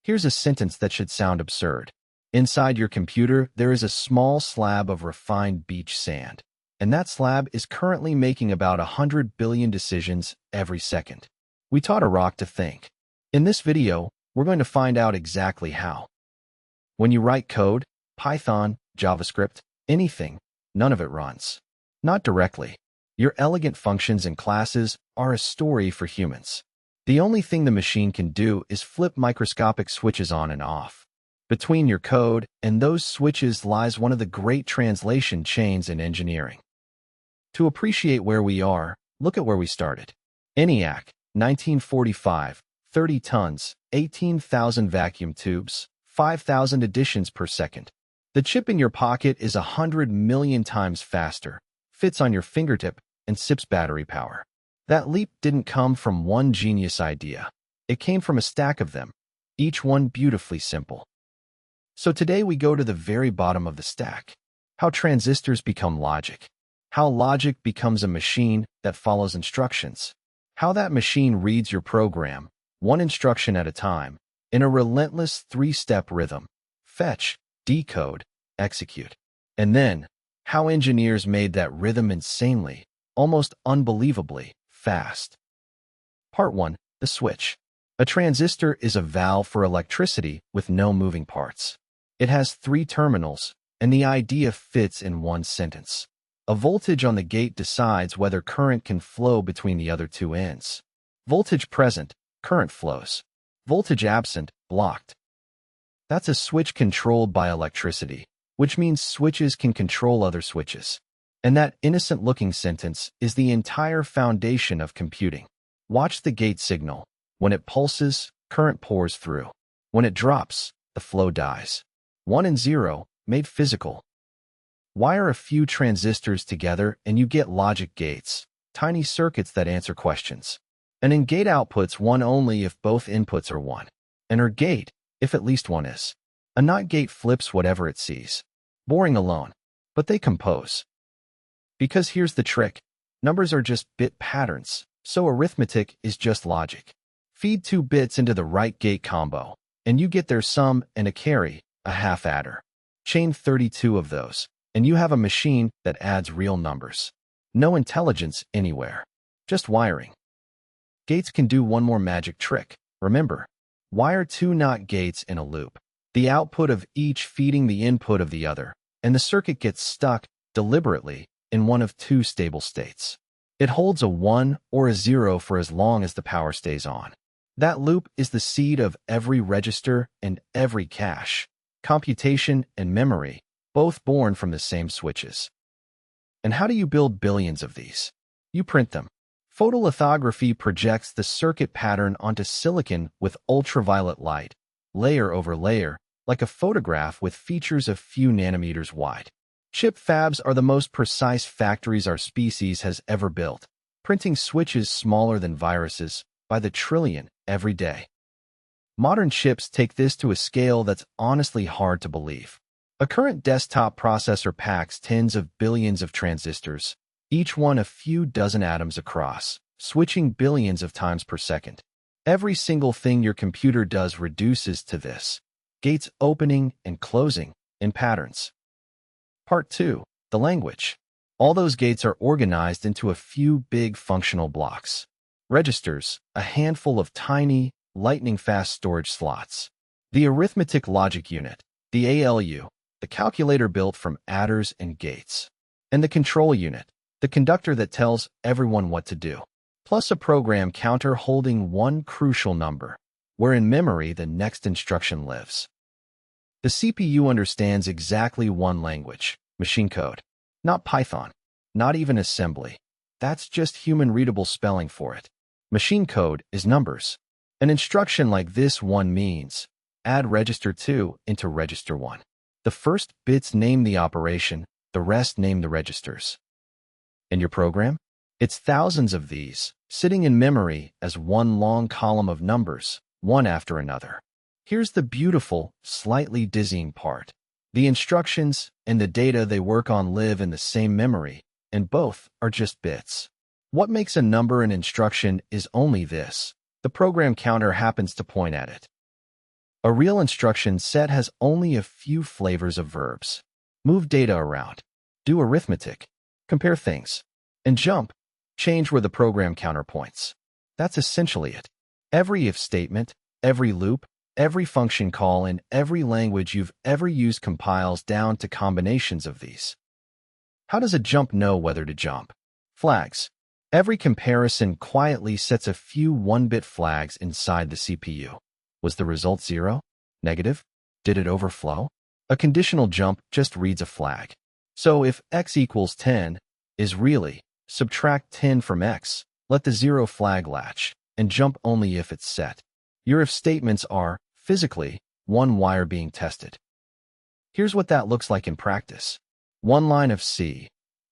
Here's a sentence that should sound absurd. Inside your computer, there is a small slab of refined beach sand, and that slab is currently making about 100 billion decisions every second. We taught a rock to think. In this video, we're going to find out exactly how. When you write code, Python, JavaScript, anything, none of it runs. Not directly. Your elegant functions and classes are a story for humans. The only thing the machine can do is flip microscopic switches on and off. Between your code and those switches lies one of the great translation chains in engineering. To appreciate where we are, look at where we started. ENIAC, 1945, 30 tons, 18,000 vacuum tubes, 5,000 additions per second. The chip in your pocket is 100 million times faster, fits on your fingertip, and sips battery power. That leap didn't come from one genius idea. It came from a stack of them, each one beautifully simple. So today we go to the very bottom of the stack. How transistors become logic. How logic becomes a machine that follows instructions. How that machine reads your program, one instruction at a time, in a relentless three-step rhythm. Fetch, decode, execute. And then, how engineers made that rhythm insanely, almost unbelievably, fast. Part 1. The switch. A transistor is a valve for electricity with no moving parts. It has 3 terminals, and the idea fits in one sentence. A voltage on the gate decides whether current can flow between the other 2 ends. Voltage present, current flows. Voltage absent, blocked. That's a switch controlled by electricity, which means switches can control other switches. And that innocent-looking sentence is the entire foundation of computing. Watch the gate signal. When it pulses, current pours through. When it drops, the flow dies. 1 and 0, made physical. Wire a few transistors together and you get logic gates, tiny circuits that answer questions. An AND gate outputs 1 only if both inputs are 1. An OR gate, if at least 1 is. A NOT gate flips whatever it sees. Boring alone, but they compose. Because here's the trick. Numbers are just bit patterns, so arithmetic is just logic. Feed 2 bits into the right gate combo, and you get their sum and a carry, a half adder. Chain 32 of those, and you have a machine that adds real numbers. No intelligence anywhere, just wiring. Gates can do one more magic trick. Remember, wire 2 NOT gates in a loop. The output of each feeding the input of the other, and the circuit gets stuck, deliberately, in one of 2 stable states. It holds a 1 or a 0 for as long as the power stays on. That loop is the seed of every register and every cache, computation and memory, both born from the same switches. And how do you build billions of these? You print them. Photolithography projects the circuit pattern onto silicon with ultraviolet light, layer over layer, like a photograph with features a few nanometers wide. Chip fabs are the most precise factories our species has ever built, printing switches smaller than viruses by the trillion every day. Modern chips take this to a scale that's honestly hard to believe. A current desktop processor packs tens of billions of transistors, each one a few dozen atoms across, switching billions of times per second. Every single thing your computer does reduces to this. Gates opening and closing in patterns. Part 2. The language. All those gates are organized into a few big functional blocks. Registers, a handful of tiny, lightning-fast storage slots. The arithmetic logic unit, the ALU, the calculator built from adders and gates. And the control unit, the conductor that tells everyone what to do. Plus a program counter holding one crucial number, where in memory the next instruction lives. The CPU understands exactly one language, machine code. Not Python, not even assembly. That's just human-readable spelling for it. Machine code is numbers. An instruction like this one means, add register 2 into register 1. The first bits name the operation, the rest name the registers. And your program? It's thousands of these, sitting in memory as one long column of numbers, one after another. Here's the beautiful, slightly dizzying part. The instructions and the data they work on live in the same memory, and both are just bits. What makes a number an instruction is only this. The program counter happens to point at it. A real instruction set has only a few flavors of verbs. Move data around, do arithmetic, compare things, and jump, change where the program counter points. That's essentially it. Every if statement, every loop, every function call in every language you've ever used compiles down to combinations of these. How does a jump know whether to jump? Flags. Every comparison quietly sets a few 1-bit flags inside the CPU. Was the result 0? Negative? Did it overflow? A conditional jump just reads a flag. So if x equals 10 is really, subtract 10 from x, let the 0 flag latch, and jump only if it's set. Your if statements are, physically, one wire being tested. Here's what that looks like in practice. One line of C,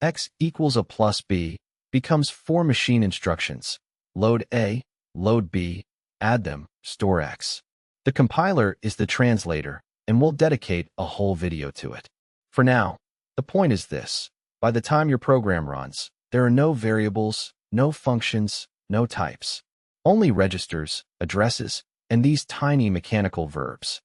x equals a plus b, becomes 4 machine instructions. Load A, load B, add them, store x. The compiler is the translator, and we'll dedicate a whole video to it. For now, the point is this. By the time your program runs, there are no variables, no functions, no types. Only registers, addresses, and these tiny mechanical verbs.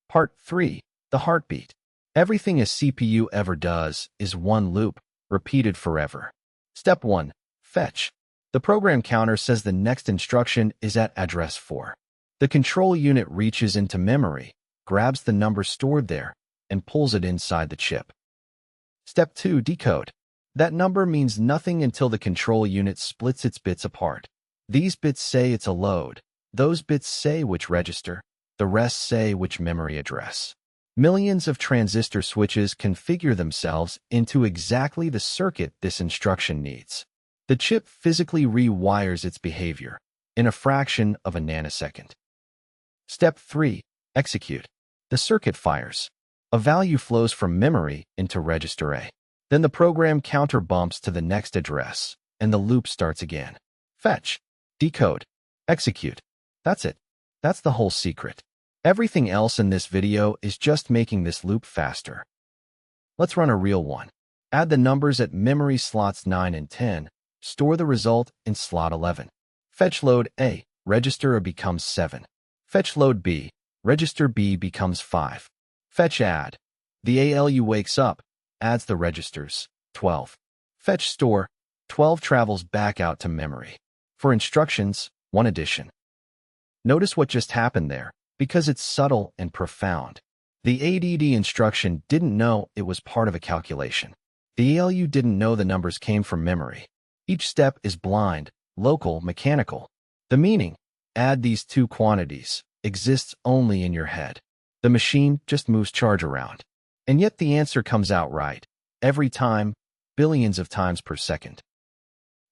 Part 3. The heartbeat. Everything a CPU ever does is one loop, repeated forever. Step 1. Fetch. The program counter says the next instruction is at address 4. The control unit reaches into memory, grabs the number stored there, and pulls it inside the chip. Step 2. Decode. That number means nothing until the control unit splits its bits apart. These bits say it's a load. Those bits say which register. The rest say which memory address. Millions of transistor switches configure themselves into exactly the circuit this instruction needs. The chip physically rewires its behavior in a fraction of a nanosecond. Step 3. Execute. The circuit fires. A value flows from memory into register A. Then the program counter bumps to the next address, and the loop starts again. Fetch. Decode. Execute. That's it. That's the whole secret. Everything else in this video is just making this loop faster. Let's run a real one. Add the numbers at memory slots 9 and 10. Store the result in slot 11. Fetch load A. Register A becomes 7. Fetch load B. Register B becomes 5. Fetch add. The ALU wakes up, adds the registers, 12. Fetch store. 12 travels back out to memory. For instructions, 1 addition. Notice what just happened there, because it's subtle and profound. The ADD instruction didn't know it was part of a calculation. The ALU didn't know the numbers came from memory. Each step is blind, local, mechanical. The meaning, add these two quantities, exists only in your head. The machine just moves charge around. And yet the answer comes out right. Every time, billions of times per second.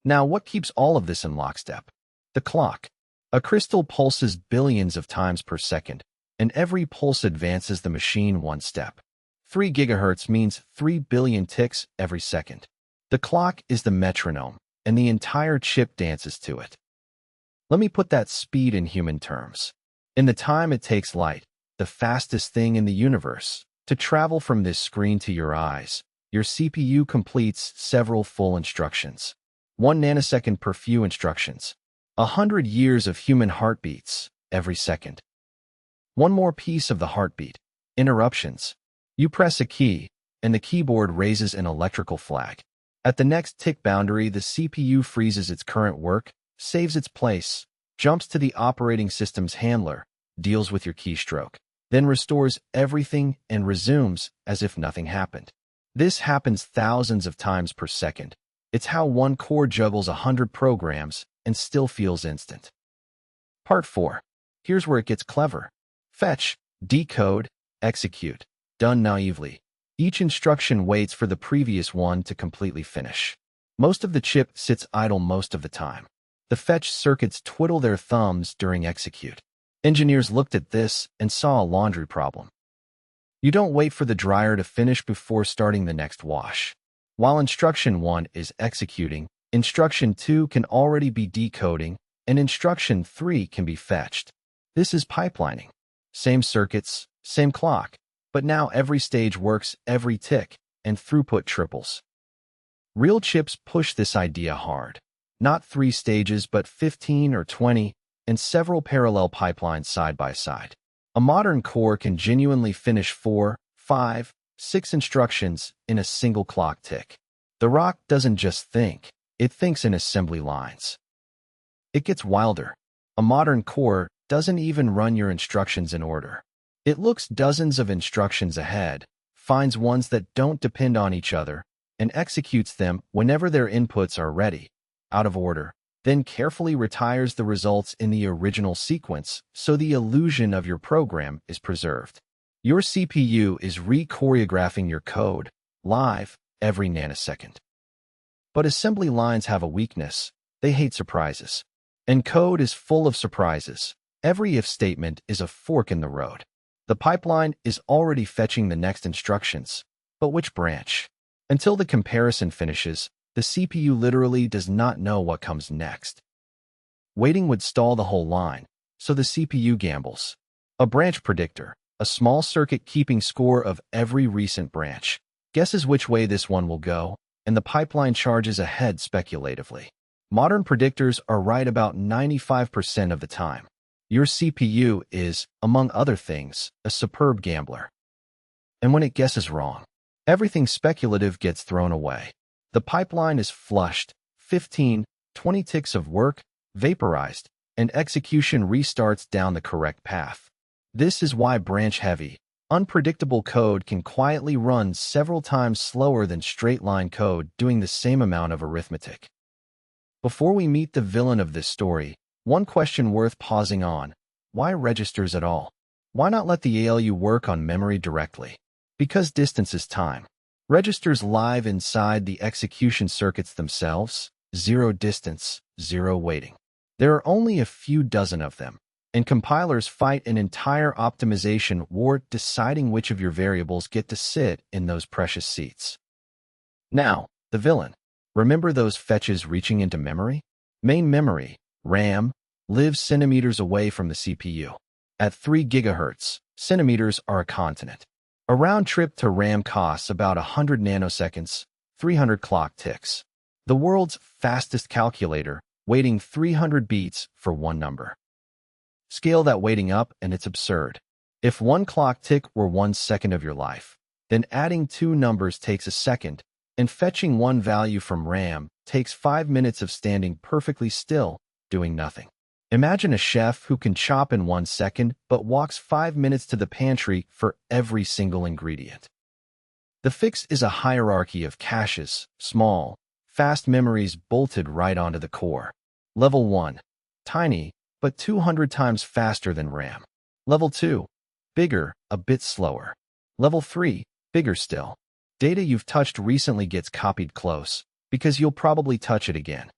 Now, what keeps all of this in lockstep? The clock. A crystal pulses billions of times per second, and every pulse advances the machine 1 step. 3 gigahertz means 3 billion ticks every second. The clock is the metronome, and the entire chip dances to it. Let me put that speed in human terms. In the time it takes light, the fastest thing in the universe, to travel from this screen to your eyes, your CPU completes several full instructions. 1 nanosecond per few instructions. 100 years of human heartbeats every second. One more piece of the heartbeat. Interruptions. You press a key, and the keyboard raises an electrical flag. At the next tick boundary, the CPU freezes its current work, saves its place, jumps to the operating system's handler, deals with your keystroke, then restores everything and resumes as if nothing happened. This happens thousands of times per second. It's how one core juggles 100 programs and still feels instant. Part 4. Here's where it gets clever. Fetch, decode, execute. Done naively. Each instruction waits for the previous one to completely finish. Most of the chip sits idle most of the time. The fetch circuits twiddle their thumbs during execute. Engineers looked at this and saw a laundry problem. You don't wait for the dryer to finish before starting the next wash. While instruction 1 is executing, instruction 2 can already be decoding, and instruction 3 can be fetched. This is pipelining. Same circuits, same clock, but now every stage works every tick, and throughput triples. Real chips push this idea hard. Not 3 stages, but 15 or 20, and several parallel pipelines side by side. A modern core can genuinely finish 4, 5, 6 instructions in a single clock tick. The rock doesn't just think, it thinks in assembly lines. It gets wilder. A modern core doesn't even run your instructions in order. It looks dozens of instructions ahead, finds ones that don't depend on each other, and executes them whenever their inputs are ready, out of order, then carefully retires the results in the original sequence so the illusion of your program is preserved. Your CPU is re-choreographing your code, live, every nanosecond. But assembly lines have a weakness. They hate surprises. And code is full of surprises. Every if statement is a fork in the road. The pipeline is already fetching the next instructions. But which branch? Until the comparison finishes, the CPU literally does not know what comes next. Waiting would stall the whole line, so the CPU gambles. A branch predictor, a small circuit keeping score of every recent branch, guesses which way this one will go, and the pipeline charges ahead speculatively. Modern predictors are right about 95% of the time. Your CPU is, among other things, a superb gambler. And when it guesses wrong, everything speculative gets thrown away. The pipeline is flushed, 15, 20 ticks of work, vaporized, and execution restarts down the correct path. This is why branch-heavy, unpredictable code can quietly run several times slower than straight-line code doing the same amount of arithmetic. Before we meet the villain of this story, one question worth pausing on: why registers at all? Why not let the ALU work on memory directly? Because distance is time. Registers live inside the execution circuits themselves, zero distance, zero waiting. There are only a few dozen of them, and compilers fight an entire optimization war deciding which of your variables get to sit in those precious seats. Now, the villain. Remember those fetches reaching into memory? Main memory, RAM, lives centimeters away from the CPU. At 3 GHz, centimeters are a continent. A round trip to RAM costs about 100 nanoseconds, 300 clock ticks. The world's fastest calculator, waiting 300 beats for one number. Scale that waiting up and it's absurd. If one clock tick were 1 second of your life, then adding 2 numbers takes a second, and fetching one value from RAM takes 5 minutes of standing perfectly still, doing nothing. Imagine a chef who can chop in 1 second but walks 5 minutes to the pantry for every single ingredient. The fix is a hierarchy of caches, small, fast memories bolted right onto the core. Level 1, tiny, but 200 times faster than RAM. Level 2, bigger, a bit slower. Level 3, bigger still. Data you've touched recently gets copied close, because you'll probably touch it again.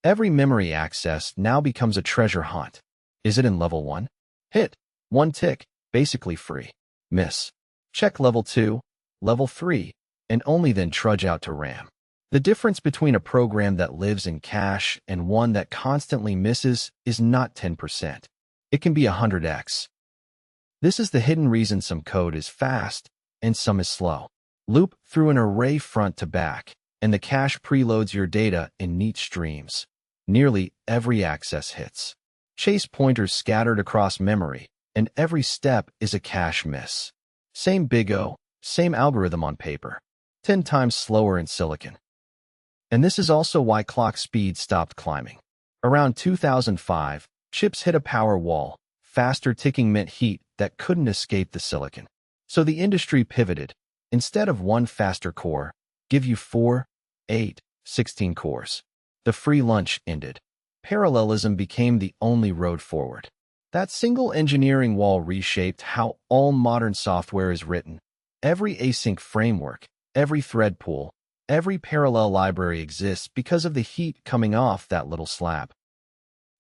Every memory access now becomes a treasure hunt. Is it in level 1? Hit. 1 tick, basically free. Miss. Check level 2, level 3, and only then trudge out to RAM. The difference between a program that lives in cache and one that constantly misses is not 10%. It can be 100x. This is the hidden reason some code is fast and some is slow. Loop through an array front to back, and the cache preloads your data in neat streams. Nearly every access hits. Chase pointers scattered across memory, and every step is a cache miss. Same big O, same algorithm on paper, 10 times slower in silicon. And this is also why clock speed stopped climbing. Around 2005, chips hit a power wall. Faster ticking meant heat that couldn't escape the silicon. So the industry pivoted. Instead of one faster core, give you 4, 8, 16 cores. The free lunch ended. Parallelism became the only road forward. That single engineering wall reshaped how all modern software is written. Every async framework, every thread pool, every parallel library exists because of the heat coming off that little slab.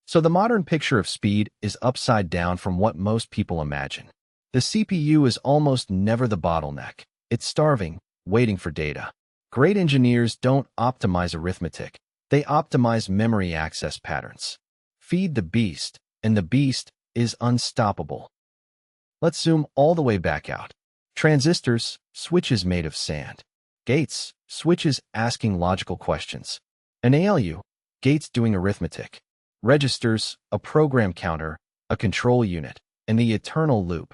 So the modern picture of speed is upside down from what most people imagine. The CPU is almost never the bottleneck. It's starving, waiting for data. Great engineers don't optimize arithmetic. They optimize memory access patterns. Feed the beast, and the beast is unstoppable. Let's zoom all the way back out. Transistors, switches made of sand. Gates, switches asking logical questions. An ALU, gates doing arithmetic. Registers, a program counter, a control unit. and the eternal loop.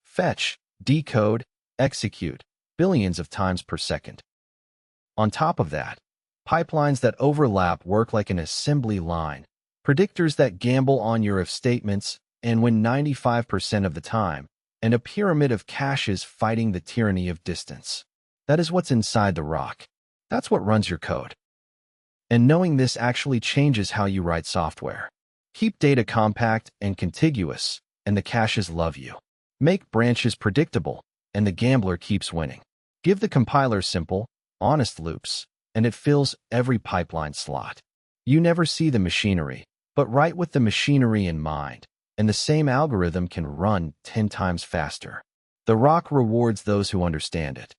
Fetch, decode, execute, billions of times per second. On top of that, pipelines that overlap work like an assembly line, predictors that gamble on your if statements and win 95% of the time, and a pyramid of caches fighting the tyranny of distance. That is what's inside the rock. That's what runs your code. And knowing this actually changes how you write software. Keep data compact and contiguous, and the caches love you. Make branches predictable, and the gambler keeps winning. Give the compiler simple, honest loops, and it fills every pipeline slot. You never see the machinery, but write with the machinery in mind, and the same algorithm can run 10 times faster. The rock rewards those who understand it.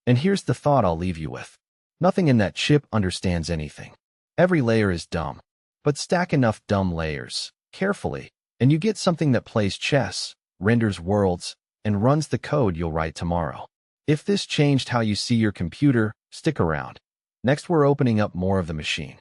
And here's the thought I'll leave you with. Nothing in that chip understands anything. Every layer is dumb. But stack enough dumb layers, carefully, and you get something that plays chess, renders worlds, and runs the code you'll write tomorrow. If this changed how you see your computer, stick around. Next, we're opening up more of the machine.